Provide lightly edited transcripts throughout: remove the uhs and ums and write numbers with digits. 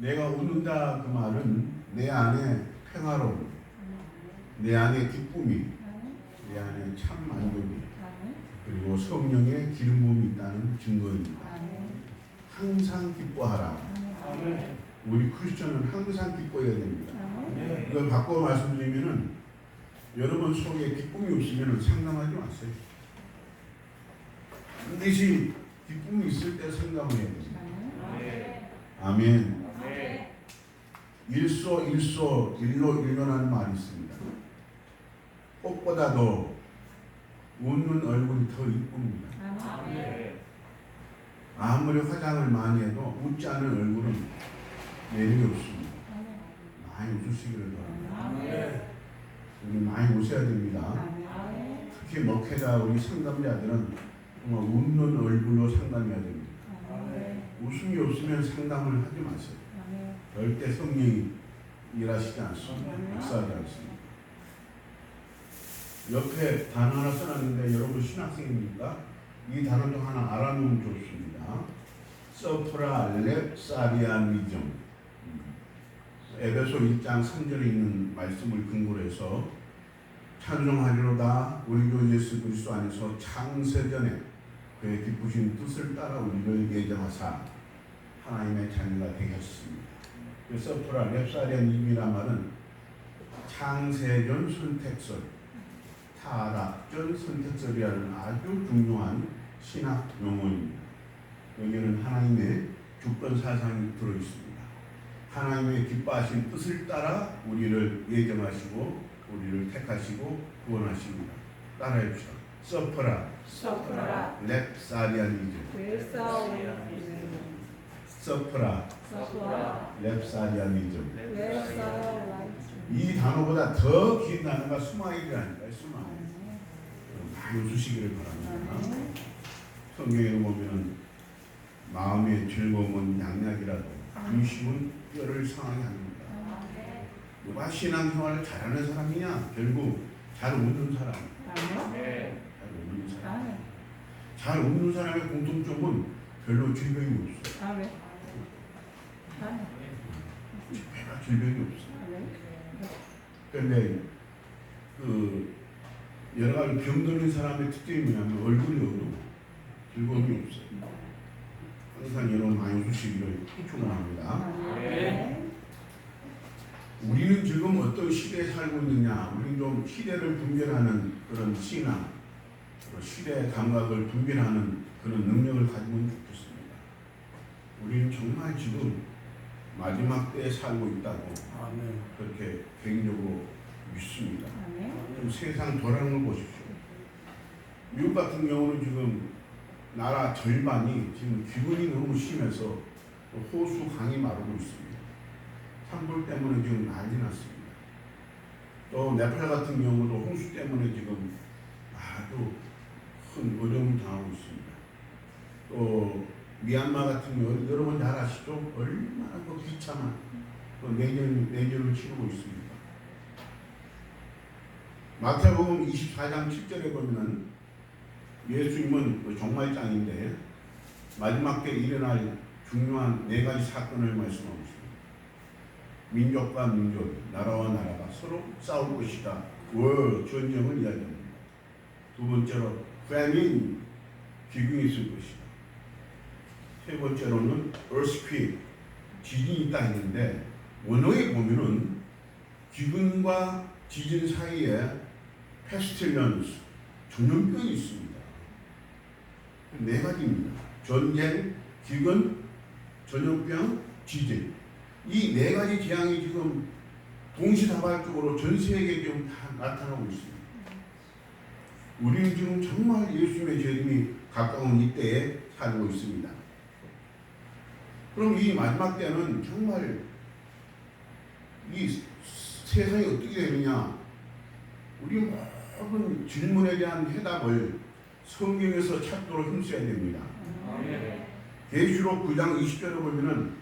내가 웃는다 그 말은 내 안에 평화로움, 내 안에 기쁨이, 내 안에 참 만족이, 그리고 성령의 기름 부음이 있다는 증거입니다. 항상 기뻐하라. 우리 크리스천은 항상 기뻐해야 됩니다. 이걸 바꿔 말씀드리면은 여러분 속에 기쁨이 없으면 상담하지 마세요. 반드시 기쁨이 있을 때 상담을 해야 됩니다. 아멘. 일소 일로라는 말이 있습니다. 꽃보다도 웃는 얼굴이 더 이쁩니다. 아무리 화장을 많이 해도 웃지 않은 얼굴은 매력이 없습니다. 많이 웃으시기를 바랍니다. 우리 많이 웃어야 됩니다. 특히 목회자 우리 상담자들은 정말 웃는 얼굴로 상담해야 됩니다. 웃음이 없으면 상담을 하지 마세요. 절대 성령이 일하시지 않습니다. 역사하지 않습니다. 옆에 단어 하나 써놨는데 여러분 신학생입니까? 이 단어도 하나 알아놓으면 좋습니다. 서프라렙사리아니즘. 에베소 1장 3절에 있는 말씀을 근거로 해서 찬송하리로다 우리 주 예수 그리스도 안에서 창세전에 그의 기쁘신 뜻을 따라 우리를 예정하사 하나님의 자녀가 되게 하셨습니다. 서프라렙사리아니즘이란 말은 창세전 선택설, 타락전 선택설이라는 아주 중요한 신학 용어입니다. 여기는 하나님의 주권 사상이 들어있습니다. 하나님의 기뻐하신 뜻을 따라 우리를 예정하시고 우리를 택하시고 구원하십니다. 따라해 봅시다. 서프라 렙사리아니즘. 서프라 렙사리아니즘. 이 단어보다 더 긴 단어가 스마일이라니까요. 스마일. 많이 웃으시기를 바랍니다. 성경에 보면 마음의 즐거움은 양약이라도 근심은 뼈를 상하게 합니다. 누가 신앙생활을 잘하는 사람이냐? 결국 잘 웃는 사람. 잘 웃는 사람의 공통점은 별로 질병이 없어요. 질병이 없어요. 그런데 여러 가지 병드는 사람의 특징이 뭐냐면 얼굴이 어두워. 즐거움이 없어요. 항상 여러분 많이 웃으시기를 축원합니다. 우리는 지금 어떤 시대에 살고 있느냐? 우리는 좀 시대를 분별하는 그런 신앙, 시대 감각을 분별하는 그런 능력을 가지면 좋겠습니다. 우리는 정말 지금 마지막 때에 살고 있다고 그렇게 개인적으로 믿습니다. 좀 세상 돌아가는 걸 보십시오. 미국 같은 경우는 지금 나라 절반이 지금 기근이 너무 심해서 호수 강이 마르고 있습니다. 산불 때문에 지금 난리 났습니다. 또 네팔 같은 경우도 홍수 때문에 지금 아주 큰 어려움을 당하고 있습니다. 또 미얀마 같은 경우 여러분 잘 아시죠? 얼마나 그 비참한 내년을 치르고 있습니다. 마태복음 24장 7절에 보면 예수님은 종말장인데 마지막 때 일어날 중요한 4가지 사건을 말씀하고 있습니다. 민족과 민족, 나라와 나라가 서로 싸울 것이다. 전쟁을 이야기합니다. 두 번째로 famine, 기근이 있을 것이다. 세 번째로는 earthquake, 지진이 있다 했는데 원어에 보면은 기근과 지진 사이에 pestilence, 전염병이 있습니다. 4가지입니다. 전쟁, 기근, 전염병, 지진. 이 4가지 재앙이 지금 동시다발적으로 전 세계에 지금 다 나타나고 있습니다. 우리는 지금 정말 예수님의 재림이 가까운 이때에 살고 있습니다. 그럼 이 마지막 때는 정말 이 세상이 어떻게 되느냐? 우리 모든 질문에 대한 해답을 성경에서 찾도록 힘써야 됩니다. 계시록 9장 20절에 보면은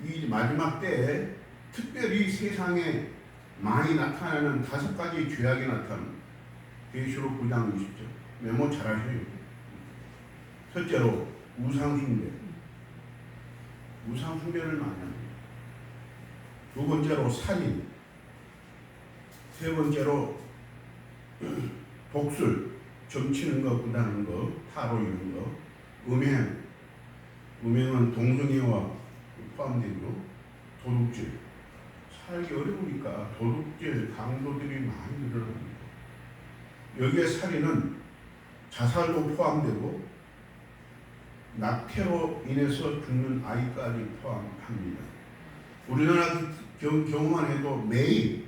이 마지막 때에 특별히 세상에 많이 나타나는 5가지 죄악이 나타납니다. 계시록 9장 20절. 메모 잘 하셔요. 첫째로 우상숭배. 우상숭배를 많이 합니다. 두 번째로 살인, 세 번째로 독술, 점치는 거, 구다는 거, 타로 이런 거, 음행은 동성애와 포함되고, 도둑질, 살기 어려우니까 도둑질 강도들이 많이 늘어납니다. 여기에 살인은 자살도 포함되고 낙태로 인해서 죽는 아이까지 포함합니다. 우리나라 경우만 해도 매일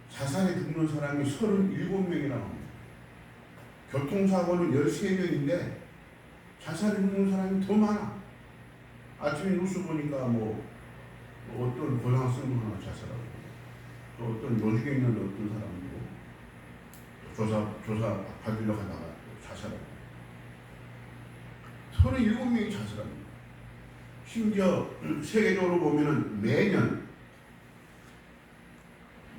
자살에 죽는 사람이 37명이라고 합니다. 교통사고는 13명인데 자살에 죽는 사람이 더 많아. 아침에 뉴스 보니까 어떤 고등학생도 하나 자살하고, 또 어떤 노숙에 있는 어떤 사람도 조사 받으려 하다가 자살하고, 37명이 자살합니다. 심지어 세계적으로 보면은 매년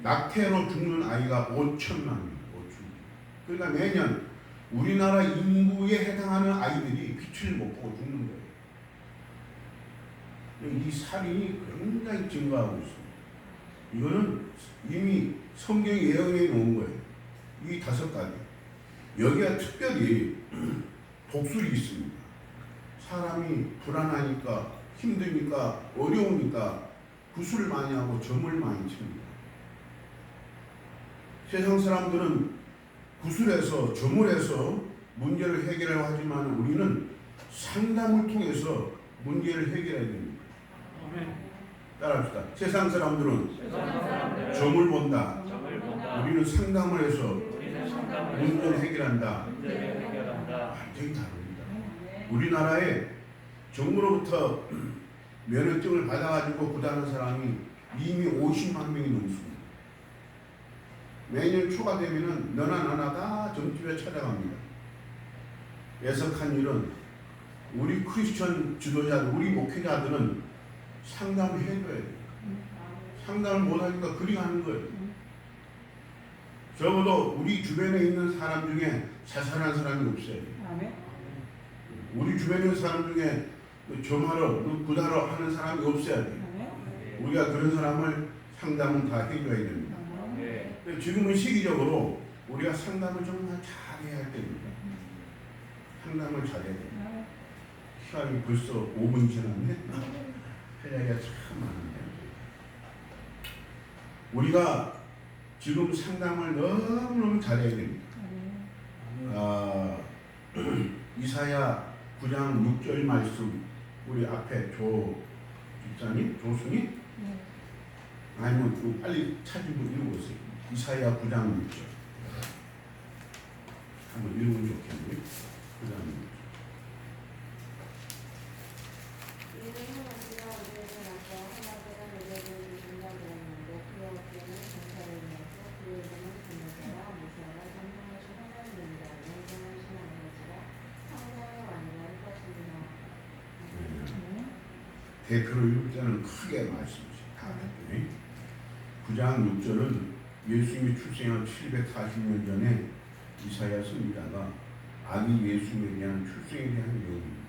낙태로 죽는 아이가 5천만입니다. 5천. 그러니까 매년 우리나라 인구에 해당하는 아이들이 빛을 못 보고 죽는 거예요. 이 살인이 굉장히 증가하고 있습니다. 이거는 이미 성경에 예언해 놓은 거예요. 이 5가지. 여기에 특별히 독술이 있습니다. 사람이 불안하니까, 힘드니까, 어려우니까 구술을 많이 하고 점을 많이 칩니다. 세상 사람들은 구술해서, 점을 해서 문제를 해결하려고 하지만 우리는 상담을 통해서 문제를 해결해야 됩니다. 따라합시다. 세상 사람들은 점을 본다. 우리는 상담을 해서 문제를 해결한다. 완전히 다릅니다. 우리나라에 정부로부터 면허증을 받아가지고 구다는 사람이 이미 50만 명이 넘습니다. 매년 초가 되면은 너나 나나 다 점집에 찾아갑니다. 애석한 일은 우리 크리스천 지도자들, 우리 목회자들은 상담을 해줘야 돼요. 상담을 못하니까 그리 가는 거예요. 적어도 우리 주변에 있는 사람 중에 자살한 사람이 없어요. 우리 주변에 있는 사람 중에 점하러, 구다러 하는 사람이 없어야 돼요. 우리가 그런 사람을 상담은 다 해줘야 됩니다. 지금은 시기적으로 우리가 상담을 정말 잘해야 됩니다. 상담을 잘해야 됩니다. 시간이 벌써 5분 지났네. 할 얘기가 참 많은데 우리가 지금 상담을 너무너무 잘해야 됩니다. 이사야 9장 6절 말씀 우리 앞에 조 집사님, 조수님 아니면 빨리 찾으고 읽어보세요. 이사야 9장 6절 한번 읽으면 좋겠네요. 9장 6절. 대표로 읽을 때는 크게 말씀하시죠. 다 했더니 9장 6절은 예수님이 출생한 740년 전에 이사야 선지자가 아기 예수님에 대한 출생에 대한 내용입니다.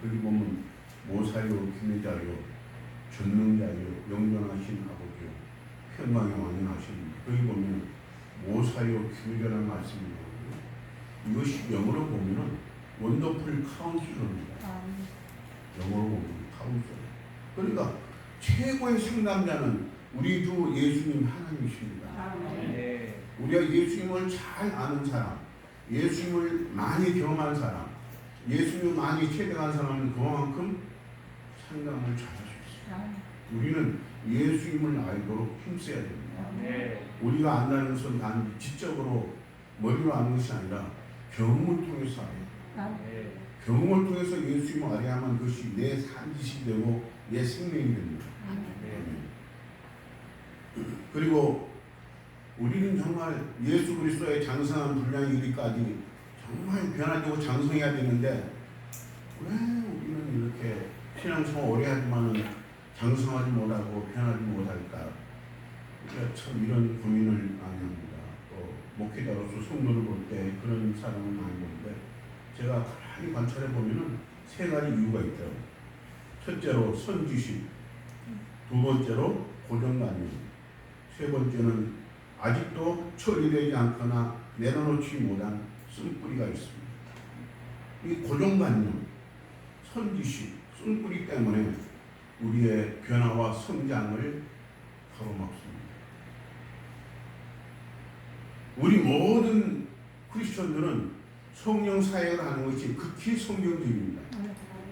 거기 보면 모사요, 기회자요, 전능자요, 영존하신 아버지요, 평강에 완전하신 거기 보면 모사요, 기회자라는 말씀이 나오고요. 이것이 영어로 보면은 원더풀 카운슬러입니다. 영어로 보면 카운슬러. 그러니까 최고의 상담자는 우리 주 예수님 하나님이십니다. 우리가 예수님을 잘 아는 사람, 예수님을 많이 경험한 사람, 예수님을 많이 체득한 사람은 그만큼 상담을 잘 할 수 있어요. 우리는 예수님을 알도록 힘써야 됩니다. 우리가 안다는 것은 단 지적으로 머리로 아는 것이 아니라 경험을 통해서 알아요. 경험을 통해서 예수님을 알아야만 그것이 내 산지식이 되고 내 생명이 됩니다. 그리고 우리는 정말 예수 그리스도의 장성한 분량이 이르기까지 정말 변화되고 장성해야 되는데 왜 우리는 이렇게 신앙생활 오래 하지만은 장성하지 못하고 변하지 못할까? 우리가 참 이런 고민을 많이 합니다. 또 목회자로서 성도를 볼 때 그런 사람을 많이 보는데 제가 가만히 관찰해 보면은 3가지 이유가 있더라고요. 첫째로 선지식, 두 번째로 고정관념. 세 번째는 아직도 처리되지 않거나 내려놓지 못한 쓴뿌리가 있습니다. 이 고정관념, 선지식, 쓴뿌리 때문에 우리의 변화와 성장을 가로막습니다. 우리 모든 크리스천들은 성령 사역을 하는 것이 극히 성경적입니다.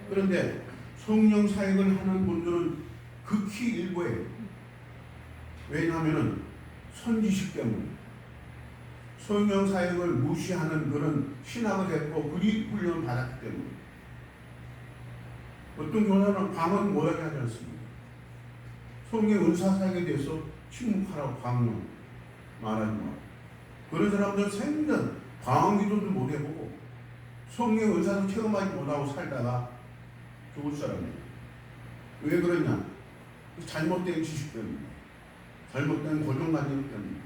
그런데 성령 사역을 하는 분들은 극히 일부예요. 왜냐하면 선지식 때문에 성령 사역을 무시하는 그런 신학을 했고 그리 훈련을 받았기 때문에 어떤 교사는 방언 못하게 하지 않습니다. 성령 은사 사역에 대해서 침묵하라고 방언 말하지 마. 그런 사람들은 생전 방언 기도도 못 해보고 성령 은사도 체험하지 못하고 살다가 죽을 사람이에요. 왜 그러냐? 잘못된 지식 때문에, 잘못된 고정관념 때문에,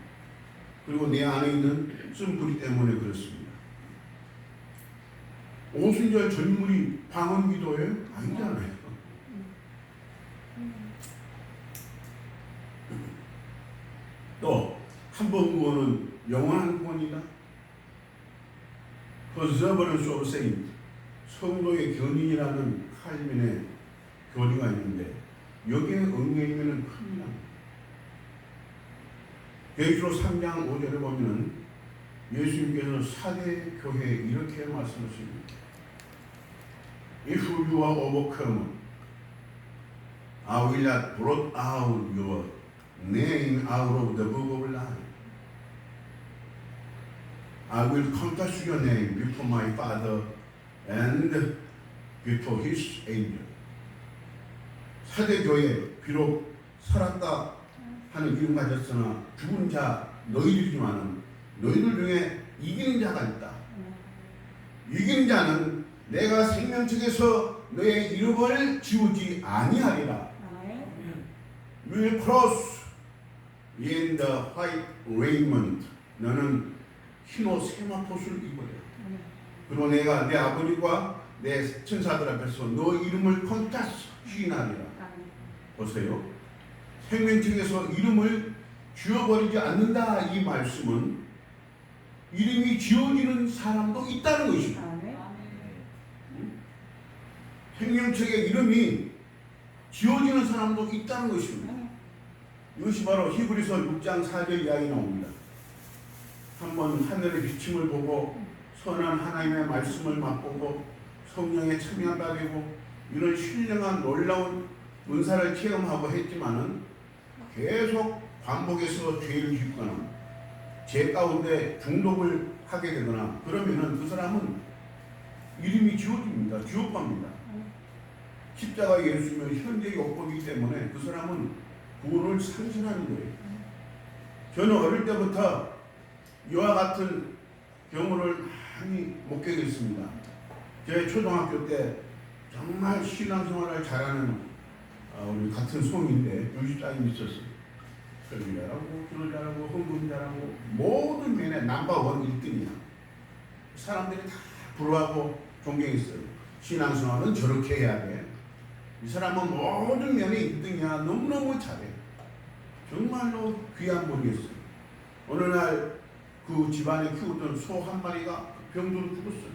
그리고 내 안에 있는 쓴뿌리 때문에 그렇습니다. 오순절 전물이 방언 기도예요? 아니잖아요. 또 한 번 구원은 영원한 구원이다. Perseverance of Saints, 성도의 견인이라는 칼빈의 교리가 있는데 여기에 응해이면 큽니다. 계시록 3장 5절에 보면 예수님께서 사대 교회에 이렇게 말씀하십니다. If you are overcome, I will not blot out your name out of the book of life. I will confess your name before my Father and before His angel. 사대교회 비록 살았다 하는 이름 가졌으나 죽은 자 너희들이지만은 너희들 중에 이기는 자가 있다. 이기는 자는 내가 생명책에서 너의 이름을 지우지 아니하리라. Will cross in the white raiment. 너는 흰옷 세마포수를 입어라. 그리고 내가 내 아버지와 내 천사들 앞에서 너 이름을 컨테스 시인하리라. 보세요. 생명책에서 이름을 지워버리지 않는다. 이 말씀은 이름이 지워지는 사람도 있다는 것입니다. 생명책의 이름이 지워지는 사람도 있다는 것입니다. 이것이 바로 히브리서 6장 4절 이야기 나옵니다. 한번 하늘의 비침을 보고 선한 하나님의 말씀을 맛보고 성령에 참여하다 되고 이런 신령한 놀라운 은사를 체험하고 했지만은 계속 반복해서 죄를 짓거나 죄 가운데 중독을 하게 되거나 그러면은 그 사람은 이름이 지워집니다. 지옥갑니다. 십자가 예수님은 현재의 요법이기 때문에 그 사람은 구원을 상실하는 거예요. 저는 어릴 때부터 이와 같은 경우를 많이 목격했습니다. 제 초등학교 때 정말 신앙생활을 잘하는 우리 같은 송인데 교집사님이 있었어요. 설교 잘하고 기도 잘하고 헌금 잘하고 모든 면에 넘버원 1등이야. 사람들이 다 부러워하고 존경했어요. 신앙생활은 저렇게 해야 돼. 이 사람은 모든 면에 1등이야. 너무너무 잘해. 정말로 귀한 분이었어요. 어느 날 그 집안에 키우던 소 한 마리가 병으로 죽었어요.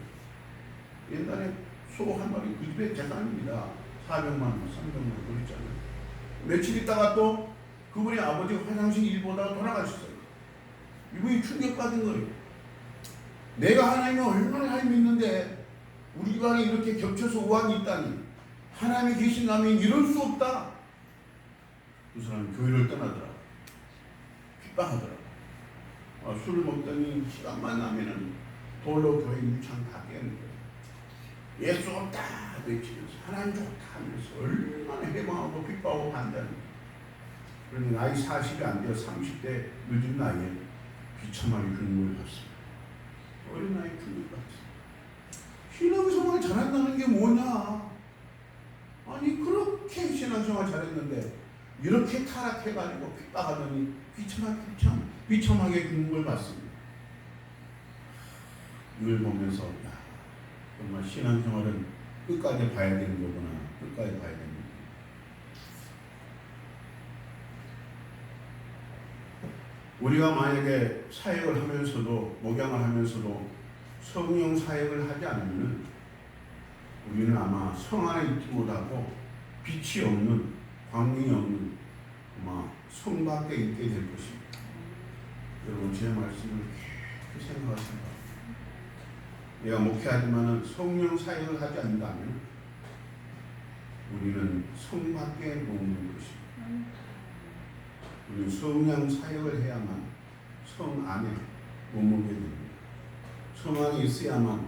옛날에 소 한 마리 그 집의 재산입니다. 400만 원, 300만 원 그랬잖아요. 며칠 있다가 또 그분의 아버지 화장실 일 보다가 돌아가셨어요. 이분이 충격받은 거예요. 내가 하나님을 얼마나 잘 믿는데 우리 집안에 이렇게 겹쳐서 우환이 있다니. 하나님이 계신다면 이럴 수 없다. 그 사람이 교회를 떠나더라고. 핍박하더라고. 술을 먹더니 시간만 나면은 돌로 교회 유창 다 깨는 거예요. 예수 없다 외치면서 하나님 좋다 하면서 얼마나 해방하고 핍박하고 간다는 거예요. 그런데 나이 40이 안 되어 30대 늦은 나이에 비참하게 근무를 받습니다. 어린 나이에 근무를 받습니다. 신앙생활 잘한다는 게 뭐냐? 아니 그렇게 신앙생활 잘했는데 이렇게 타락해가지고 핍박하더니 비참하게 근무를 받습니다. 이걸 보면서 야, 정말 신앙생활은 끝까지 봐야 되는 거구나. 끝까지 봐야 됩니다. 우리가 만약에 사역을 하면서도 목양을 하면서도 성령 사역을 하지 않으면 우리는 아마 성 안에 있지 못하고 빛이 없는 광명이 없는 아마 성 밖에 있게 될 것입니다. 여러분 제 말씀을 깊이 생각하시기 바랍니다. 내가 목회하지만 성령 사역을 하지 않는다면 우리는 성 밖에 머무는 것입니다. 우리는 성령 사역을 해야만 성 안에 머물게 됩니다. 성 안에 있어야만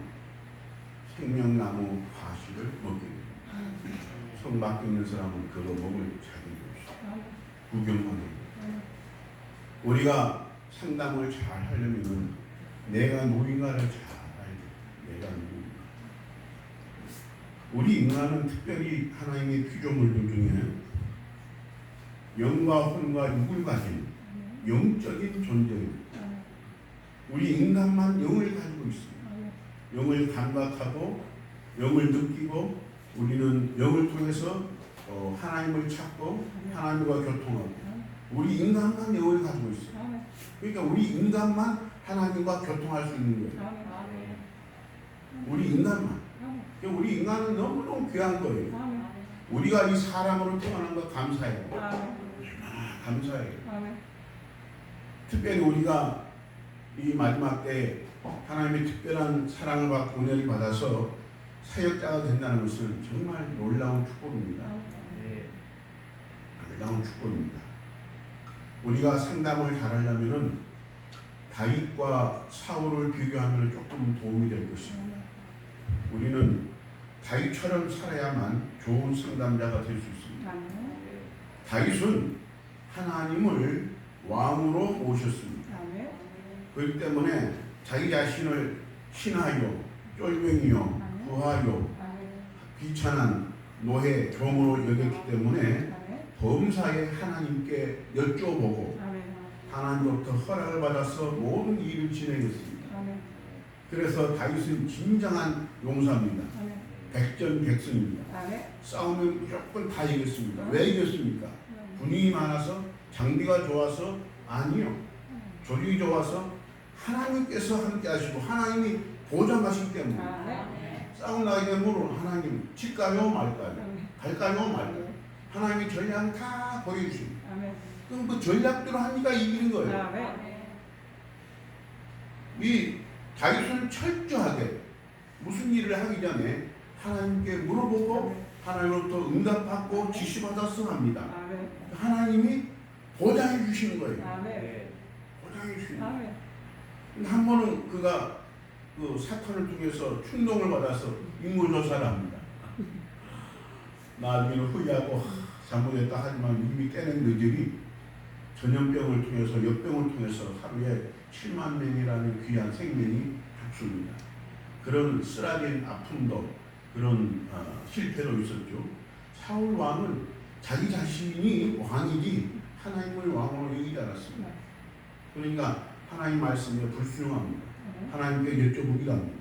생명나무 과실을 먹게 됩니다. 성 밖에 있는 사람은 그거 먹을 자격이 없어요. 구경만 해요. 우리가 상담을 잘 하려면 내가 누군가를 잘 알게 돼요. 내가 누군가. 우리 인간은 특별히 하나님의 피조물들 중에 영과 혼과 육을 가진 영적인 존재입니다. 우리 인간만 영을 가지고 있습니다. 영을 감각하고 영을 느끼고 우리는 영을 통해서 하나님을 찾고 하나님과 교통하고 우리 인간만 영을 가지고 있어요. 그러니까 우리 인간만 하나님과 교통할 수 있는 거예요. 우리 인간만. 그러니까 우리 인간은 너무너무 귀한 거예요. 우리가 이 사람으로 태어난 거 감사해요. 감사해요. 특별히 우리가 이 마지막 때 하나님의 특별한 사랑을 받고 은혜를 받아서 사역자가 된다는 것은 정말 놀라운 축복입니다. 놀라운 축복입니다. 우리가 상담을 잘하려면 다윗과 사울을 비교하면 조금 도움이 될 것입니다. 우리는 다윗처럼 살아야만 좋은 상담자가 될 수 있습니다. 다윗은 하나님을 왕으로 모셨습니다. 그렇기 때문에 자기 자신을 신하요, 쫄병이요, 부하요, 비천한 노예, 종으로 여겼기 때문에 범사에 하나님께 여쭤보고 하나님으로부터 허락을 받아서 모든 일을 진행했습니다. 그래서 다윗은 진정한 용사입니다. 백전백승입니다. 싸우면 무조건 다 이겼습니다. 왜 이겼습니까? 군인이 많아서 장비가 좋아서 아니요. 조직이 좋아서 하나님께서 함께 하시고 하나님이 보장하시기 때문에 싸움 나게 되면 하나님 칠까요 말까요? 갈까요 말까요? 하나님의 전략을 다 보여주십니다. 그럼 그 전략대로 하니까 이기는 거예요. 이 다윗은 철저하게 무슨 일을 하기 전에 하나님께 물어보고 하나님으로부터 응답받고 지시받아서 합니다. 하나님이 보장해 주시는 거예요. 보장해 주시는 거예요. 한 번은 그가 그 사탄을 통해서 충동을 받아서 인물조사를 합니다. 나중에는 후회하고 잘못했다 하지만 이미 깨낸 너희들이 전염병을 통해서 역병을 통해서 하루에 7만 명이라는 귀한 생명이 죽습니다. 그런 쓰라린 아픔도 그런 실패도 있었죠. 사울 왕은 자기 자신이 왕이지 하나님을 왕으로 여기지 않았습니다. 그러니까 하나님 말씀에 불순종합니다. 하나님께 여쭤보기도 합니다.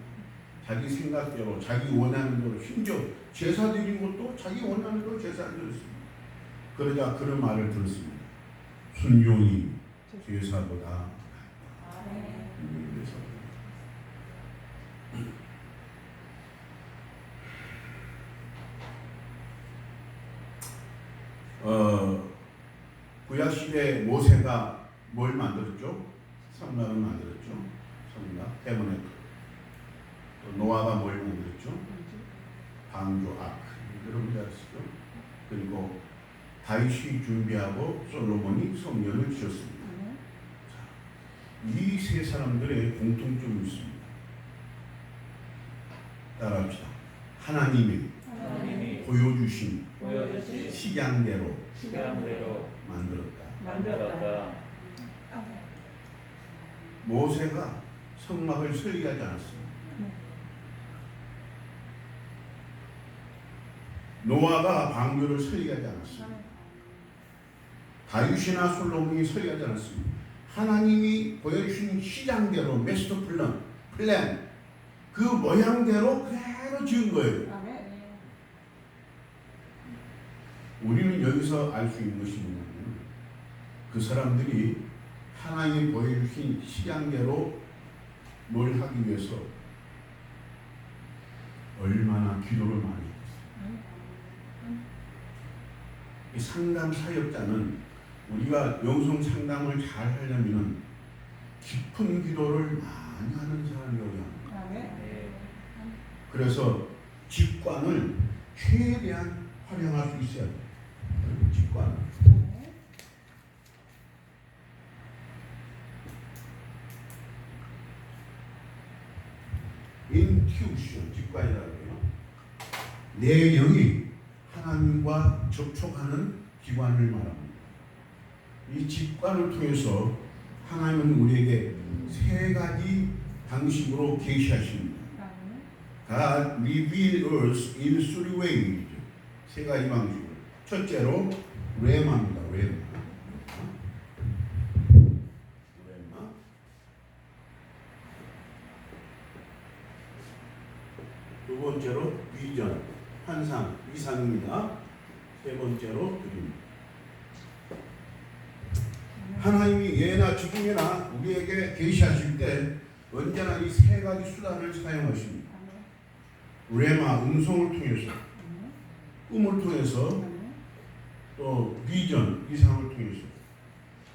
자기 생각대로 자기 원하는 대로 심지어 제사 드린 것도 자기 원하는 대로 제사를 드렸습니다. 그러자 그런 말을 들었습니다. 순종이 제사보다 낫다. 구약시대 모세가 뭘 만들었죠? 성막을 만들었죠. 성막, 태문에 또 노아가 뭘 만들었죠? 방주, 아크. 여러분 잘 아시죠? 그리고 다윗이 준비하고 솔로몬이 성전을 지었습니다. 이 세 사람들의 공통점이 있습니다. 따라합시다. 하나님이 보여주신 식양대로 만들었다. 모세가 성막을 설계하지 않았습니다. 노아가 방주를 설계하지 않았습니다. 다윗이나 솔로몬이 설계하지 않았습니다. 하나님이 보여주신 시장대로 마스터 플랜 그 모양대로 그대로 지은 거예요. 우리는 여기서 알 수 있는 것이 뭐냐면 그 사람들이 하나님이 보여주신 시간대로 뭘 하기 위해서 얼마나 기도를 많이 했어요. 이 상담 사역자는 우리가 영성 상담을 잘 하려면 깊은 기도를 많이 하는 사람이어야 합니다. 그래서 직관을 최대한 활용할 수 있어야 돼요. 직관. 인튜이션, 직관이라고 해요. 내 영이 하나님과 접촉하는 기관을 말합니다. 이 직관을 통해서 하나님은 우리에게 세 가지 방식으로 계시하십니다. God reveals in three ways. 세 가지 방식으로. 첫째로 레마입니다. 레마. 두 번째로 비전, 환상, 이상입니다. 세 번째로 드림. 하나님이 예나 지금이나 우리에게 계시하실 때 언제나 이 세 가지 수단을 사용하십니다. 레마, 음성을 통해서, 꿈을 통해서, 또 비전, 이상을 통해서.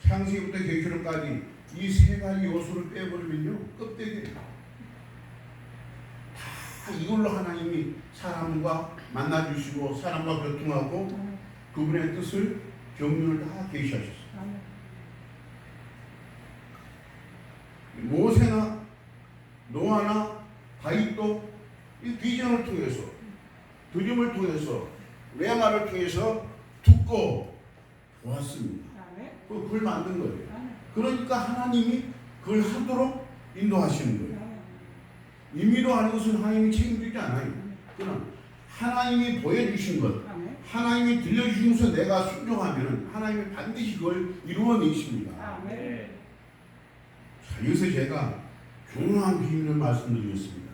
창세기부터 계시록까지 이 세 가지 요소를 빼버리면요, 껍데기예요. 이걸로 하나님이 사람과 만나주시고 사람과 교통하고 그분의 뜻을 경륜을 다 계시하셨어요. 모세나 노아나 다윗도 이 비전을 통해서, 드림을 통해서, 레마를 통해서 듣고 보았습니다. 그걸 만든 거예요. 그러니까 하나님이 그걸 하도록 인도하시는 거예요. 임의로 하는 것은 하나님이 책임지지 않아요. 그러나 하나님이 보여주신 것, 하나님이 들려주신 것을 내가 순종하면 하나님이 반드시 그걸 이루어내십니다. 자, 여기서 제가 중요한 비밀을 말씀드리겠습니다.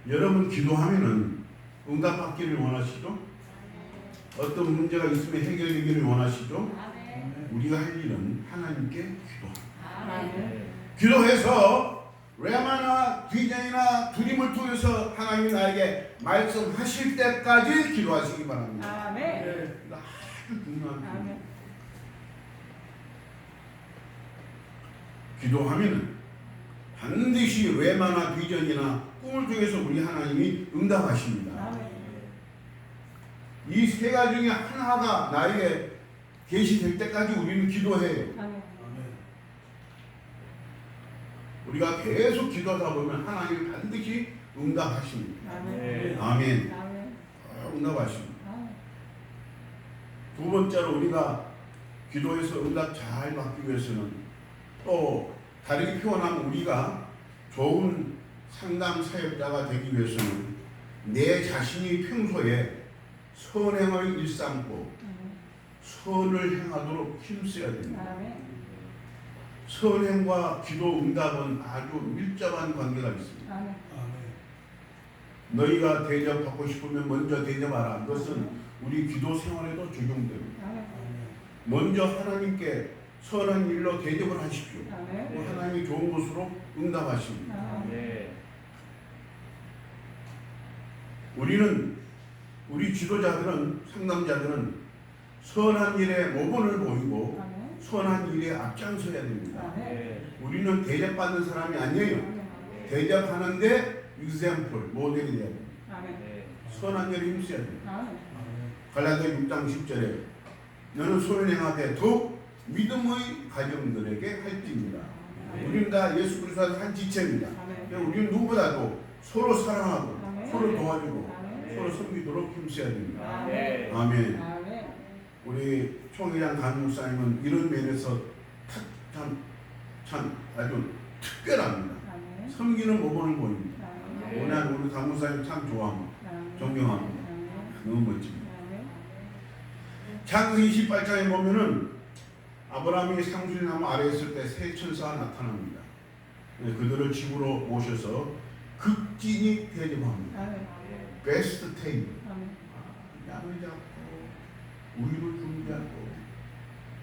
여러분 기도하면은 응답받기를 원하시죠? 어떤 문제가 있으면 해결되기를 원하시죠? 우리가 할 일은 하나님께 기도합니다. 기도해서 레마나 비전이나 드림을 통해서 하나님이 나에게 말씀하실 때까지 기도하시기 바랍니다. 네. 이거 아주 중요한 거예요. 기도하면 반드시 레마나 비전이나 꿈을 통해서 우리 하나님이 응답하십니다. 이 세 가지 중에 하나가 나에게 계시될 때까지 우리는 기도해요. 우리가 계속 기도하다 보면 하나님이 반드시 응답하십니다. 아멘. 응답하십니다. 두 번째로 우리가 기도해서 응답 잘 받기 위해서는 또 다르게 표현하면 우리가 좋은 상담 사역자가 되기 위해서는 내 자신이 평소에 선행을 일삼고 선을 행하도록 힘써야 됩니다. 선행과 기도 응답은 아주 밀접한 관계가 있습니다. 너희가 대접받고 싶으면 먼저 대접하라. 이것은 우리 기도 생활에도 적용됩니다. 먼저 하나님께 선한 일로 대접을 하십시오. 하나님이 좋은 것으로 응답하십니다. 우리 지도자들은, 상담자들은 선한 일에 모범을 보이고 선한 일에 앞장서야 됩니다. 우리는 대접받는 사람이 아니에요. 대접하는데 example, 모델이 돼야 됩니다. 선한 일에 힘써야 됩니다. 갈라디아 6장 10절에 너는 선을 행하되 더욱 믿음의 가정들에게 할지입니다. 우리는 다 예수 그리스도의 한 지체입니다. 우리는 누구보다도 서로 사랑하고 서로 도와주고 서로 섬기도록 힘써야 됩니다. 아멘. 우리 총회장 간목사님은 이런 면에서 참 아주 특별합니다. 섬기는 모범을 보입니다. 오늘 우리 간목사님 참 좋아합니다. 존경합니다. 너무 멋집니다. 창세기 28장에 보면은 아브라함이 상수리나무 아래에 있을 때 세 천사가 나타납니다. 그들을 집으로 모셔서 극진히 대접합니다. 베스트 테이블, 양을 잡고 우유를 준비하고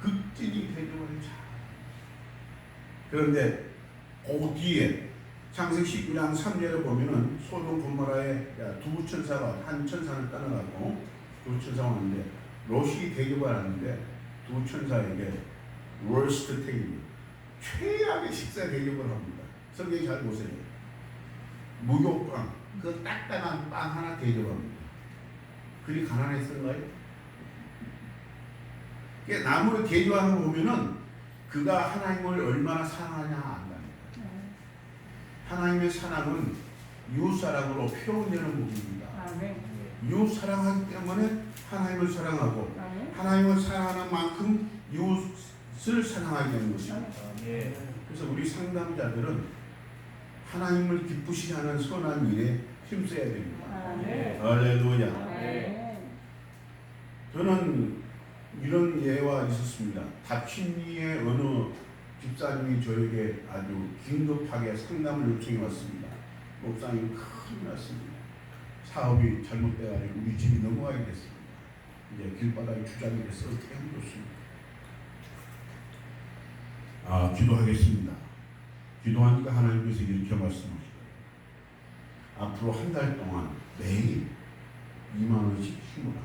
극진히 대접을 잘. 그런데 그 뒤에 창세기 19장 3절에 보면은 소돔 고모라의 두 천사가 한 천사를 떠나가고 두 천사가 왔는데 롯이 대접을 하는데 두 천사에게 worst table, 최악의 식사 대접을 합니다. 성경이 잘 보세요. 무교빵, 그 딱딱한 빵 하나 대접합니다. 그리 가난했던가요? 나무를 대접하는 거 보면은 그가 하나님을 얼마나 사랑하냐 안다. 하나님의 사랑은 이웃사랑으로 표현되는 부분입니다. 이웃사랑하기 때문에 하나님을 사랑하고 하나님을 사랑하는 만큼 이웃을 사랑하게 되는 것입니다. 그래서 우리 상담자들은 하나님을 기쁘시게 하는 선한 일에 힘써야 됩니다. 할렐루야. 저는 이런 예와 있었습니다. 다친이의 어느 집사님이 저에게 아주 긴급하게 상담을 요청해 왔습니다. 목사님 큰일 났습니다. 사업이 잘못돼가지고 우리 집이 넘어가게 됐습니다. 이제 길바닥에 주장이 돼서 어떻게 하면 좋습니까? 기도하겠습니다. 기도하니까 하나님께서 이렇게 말씀하시고 앞으로 한 달 동안 매일 2만 원씩 힘으라.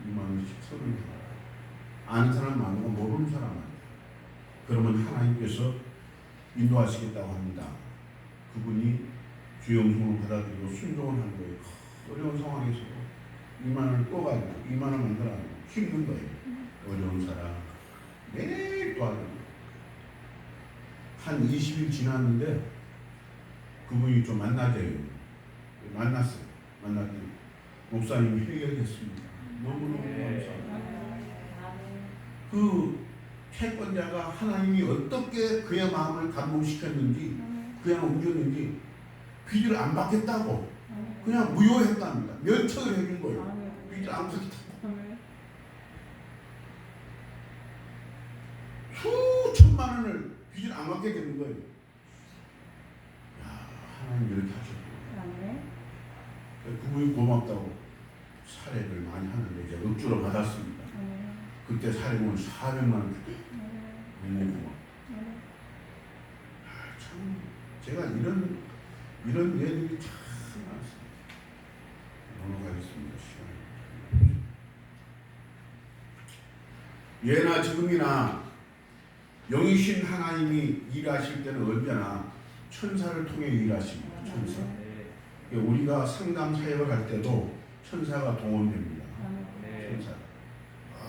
2만 원씩 서로 힘으라. 아는 사람 많고 모르는 사람 많고 그러면 하나님께서 인도하시겠다고 합니다. 그분이 주의 음성을 받아들이고 순종을 하는 거예요. 어려운 상황에서 2만 원을 떠가지고 2만 원 만들어가지고 힘든 거예요. 어려운 사람 매일 도와줘요. 한 20일 지났는데 그분이 좀 만나재요. 만났어요. 만났더니 목사님이 해결했습니다. 너무너무 감사합니다. 그 채권자가 하나님이 어떻게 그의 마음을 감동시켰는지 그냥 옮겼는지 빚을 안 받겠다고 그냥 무효했답니다. 면책을 해준 거예요. 빚을 안 받겠다고. 수천만 원을 빚을 안 받게 되는 거예요. 야, 하나님 이렇게 하셨고 그분이 고맙다고 사례를 많이 하는데 이제 억주로 받았습니다. 그때 사례금을 400만 원 주고 너무 고마워. 참 제가 이런 예들이 참 많습니다. 넘어가겠습니다. 시간이. 예나 지금이나 영이신 하나님이 일하실 때는 언제나 천사를 통해 일하십니다. 천사. 우리가 상담 사역을 할 때도 천사가 동원됩니다. 천사.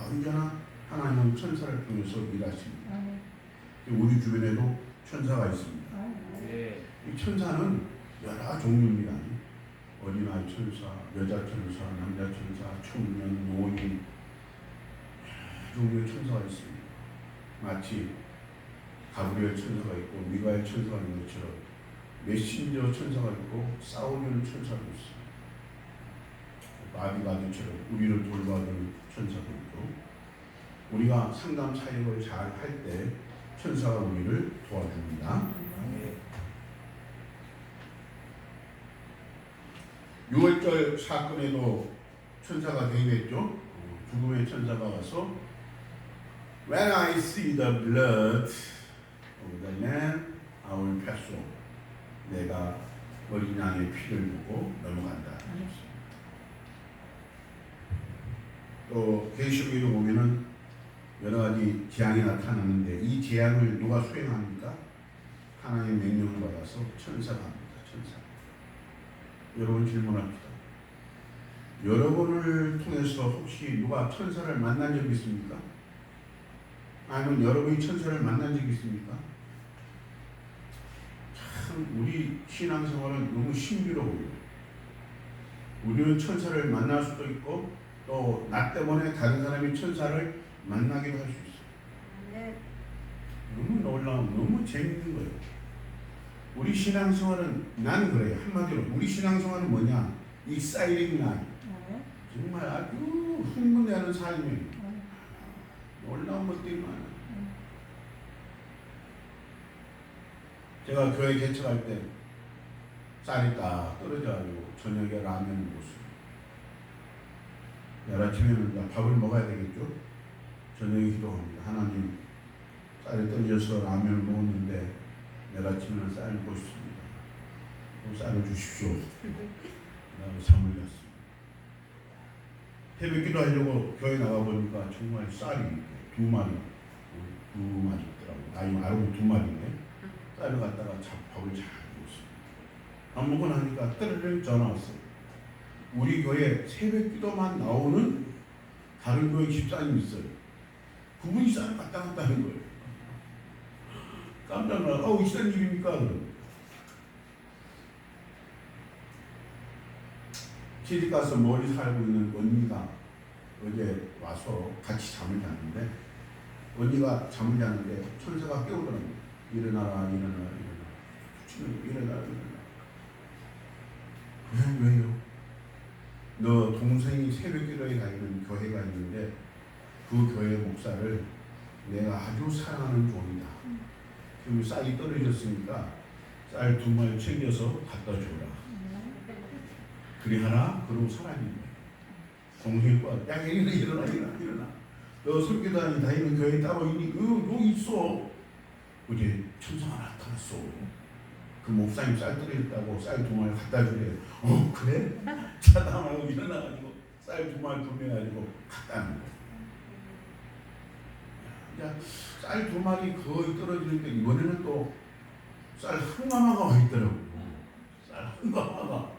언제나 하나님은 천사를 통해서 일하십니다. 우리 주변에도 천사가 있습니다. 이 천사는 여러 종류입니다. 어린아이 천사, 여자 천사, 남자 천사, 청년, 노인 여러 종류의 천사가 있습니다. 마치 가브리엘 천사가 있고 미가엘 천사가 있는 것처럼 메신저 천사가 있고 싸우는 천사도 있습니다. 마비가드처럼 우리를 돌봐주는 천사도 있고 우리가 상담 사역을 잘 할 때 천사가 우리를 도와줍니다. 6월절 사건에도 천사가 대입했죠. 죽음의 천사가 와서 When I see the blood of the lamb, I will pass on. 내가 어린 양의 피를 보고 넘어간다. 또 계시록에도 보면은 여러 가지 재앙이 나타나는데 이 재앙을 누가 수행합니까? 하나님의 명령을 받아서 천사가 합니다. 천사. 여러분 질문합니다. 여러분을 통해서 혹시 누가 천사를 만난 적이 있습니까? 아니면 여러분이 천사를 만난 적이 있습니까? 참 우리 신앙생활은 너무 신비로워요. 우리는 천사를 만날 수도 있고 또 나 때문에 다른 사람이 천사를 만나기도 할 수 있어요. 너무 놀라운, 너무 재밌는 거예요. 우리 신앙생활은 나는 그래요. 한마디로 우리 신앙생활은 뭐냐? exciting life. 정말 아주 흥분되는 삶이에요. 놀라운 것들이 많아요. 제가 교회 개척할 때 쌀이 딱 떨어져가지고 저녁에 라면을 먹었어요. 내일 아침에는 밥을 먹어야 되겠죠? 저녁에 기도합니다. 하나님, 쌀이 떨어져서 라면을 먹었는데 내가 치면 쌀 먹고 싶습니다. 쌀을 주십시오. 그다음에 잠을 잤습니다. 새벽 기도하려고 교회 나가보니까 정말 쌀이 두 마리 있더라고요. 아니 알고 두 마리인데 쌀을 갖다가 밥을 잘 먹었습니다. 밥 먹고 나니까 뜨르르 전화 왔어요. 우리 교회 새벽 기도만 나오는 다른 교회 집사님 있어요. 그분이 쌀을 갖다 놨다는 거예요. 깜짝 놀라. 이딴 일입니까? 시집가서 멀리 살고 있는 언니가 어제 와서 같이 잠을 잤는데 언니가 잠을 잤는데 천사가 깨우더라고요. 일어나라. 왜요? 너 동생이 새벽 기도에 가 있는 교회가 있는데 그 교회 목사를 내가 아주 사랑하는 종이다. 그리고 쌀이 떨어졌으니까 쌀 두 마리 챙겨서 갖다 줘라. 그리 하라. 그러고 사라진 거예요. 동생이 야 일어나. 너 설교단이 다니는 교회 따로 있니? 여기 있어. 어제 천사가 나타났어. 그 목사님 쌀 떨어졌다고 쌀 두 마리 갖다 주래. 그래? 차단하고 일어나가지고 쌀 두 마리 구매해가지고 갖다 는 거야. 쌀 두 마리 거의 떨어지는데 이번에는 또 쌀 한 가마가 와 있더라고. 쌀 한 가마가.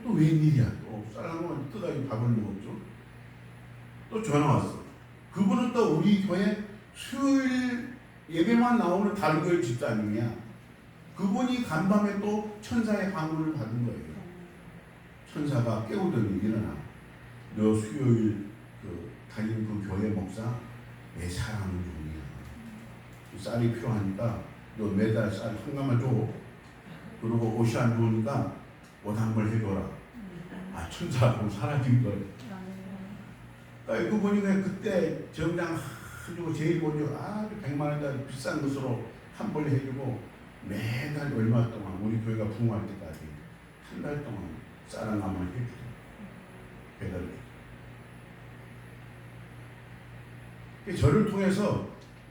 또 웬일이야. 또 쌀 한 가마 뜯어가지고 밥을 먹었죠. 또 전화 왔어. 그분은 또 우리 교회 수요일 예배만 나오는 다른 교회 집사님이야. 그분이 간밤에 또 천사의 방문을 받은 거예요. 천사가 깨우더니 일어나. 너 수요일 다니는 그 교회 목사 내 사랑하는 종이야. 쌀이 필요하니까 너 매달 쌀 한 가마 줘. 그리고 옷이 안 좋으니까 옷 한 벌 해줘라. 천사하고 사라진 거예요. 그러니까 그분이 그때 정장 해주고 제일 먼저 아주 100만 원짜리 비싼 것으로 한 벌 해주고 매달 얼마 동안 우리 교회가 부흥할 때까지 한 달 동안 쌀 한 가마 해주고 배달을 해주고. 저를 통해서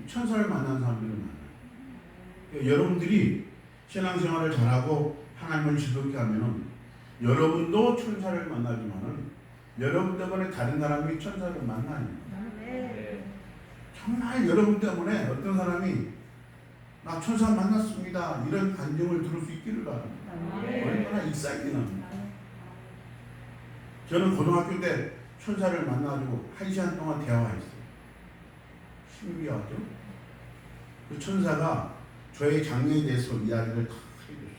천사를 만난 사람들을 만나요. 여러분들이 신앙생활을 잘하고 하나님을 즐겁게 하면은 여러분도 천사를 만나지만은 여러분 때문에 다른 사람이 천사를 만나요. 정말 여러분 때문에 어떤 사람이 나 천사 만났습니다. 이런 간증을 들을 수 있기를 바랍니다. 얼마나 익사이팅합니다. 저는 고등학교 때 천사를 만나가지고 1시간 동안 대화했어요. 신기하죠? 그 천사가 저의 장래에 대해서 이야기를 다 해줬어요.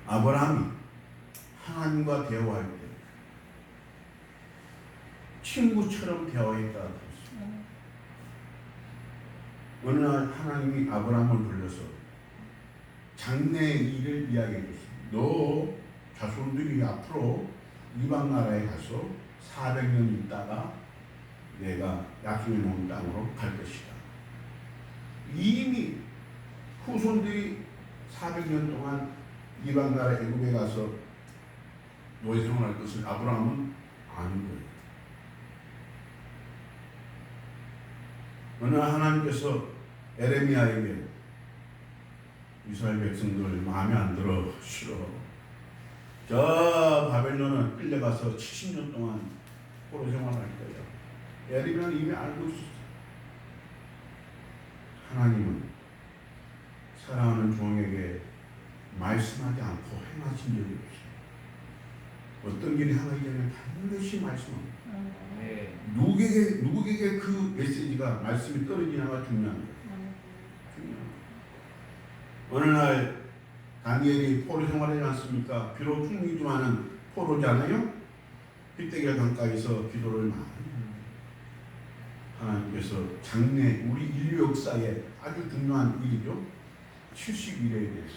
아브라함이 하나님과 대화할 때 친구처럼 대화했다고 했습니다. 어느 날 하나님이 아브라함을 불러서 장래의 일을 이야기해 줬습니다. 너 자손들이 앞으로 이방 나라에 가서 400년 있다가 내가 약속해 놓은 땅으로 갈 것이다. 이미 후손들이 400년 동안 이방 나라 애굽에 가서 노예 생활할 것을 아브라함은 아는 거예요. 어느 하나님께서 에레미야에게 이스라엘 백성들 마음에 안 들어 싫어. 저 바벨론은 끌려가서 70년 동안 포로 생활할 거예요. 에레미야는 이미 알고 있었어요. 하나님은 사랑하는 종에게 말씀하지 않고 행하신 적이 없어요. 어떤 길을 향하기 전에 반드시 말씀합니다. 누구에게 그 메시지가 말씀이 떨어지냐가 중요한 거예요. 어느 날 다니엘이 포로 생활하지 않습니까? 비록 중이지만은 포로잖아요. 빗대결 강가에서 기도를 많이 하나님께서 장래 우리 인류 역사에 아주 중요한 일이죠. 70일에 대해서